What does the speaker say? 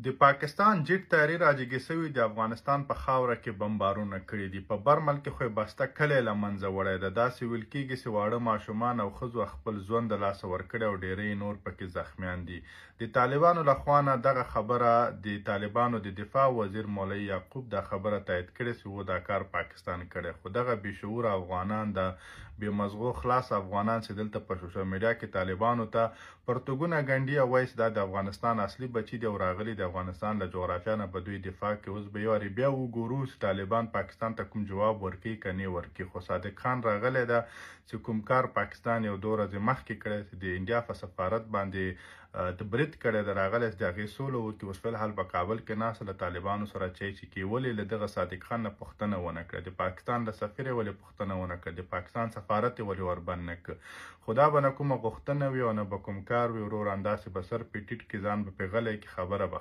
د پاکستان جیټ طیارې راجګې سوي د افغانستان په خاوره کې بمبارونه کړي دي. په برمل کې خو بسته کلی له منځه وړی ده. داسې ویل کېږي چې واړه ماشومان او ښځو خپل ژوند د لاسه ورکړی او ډېری نور پکې زخمیان دي. د طالبانو لخوا نه دغه خبره د طالبانو د دفاع وزیر مولوي یعقوب دا خبره تایید کړې چې و دا کار پاکستان کړی، خو دغه بېشعوره افغانان د بې مزغو خلاص افغانان چې دلته په سوشل میډیا کې طالبانو ته پرتګونه ګنډي او وایي چې دا د افغانستان اصلي بچي دی او راغلي د افغانستان له جغرافیا نه په دوی دفاع کې. اوس به یو وارې بیا وګورو چې طالبان پاکستان ته کوم جواب ورکوي که نه ورکوي. خو صادق خان راغلی ده چې کوم کار پاکستان یو 2 ورځې مخکې کړی چې د انډیا په سفارت باندې د برید کړی ده، راغلی چې د هغې سوله وکړي. اوس فلحال په کابل کې ناسته له طالبانو سره چیچکې. ولې له دغه صادق خان نه پوښتنه ونه کړه؟ د پاکستان له سفیر یې ولې پوښتنه ونه کړه؟ د پاکستان سفارت یې ولې وربند نه کړه؟ خو دا به نه کومه غوښتنه وي او نه به کوم کار وي ورور، همداسې به سر په ټیټ کې ځان به پې غلی کې خبره به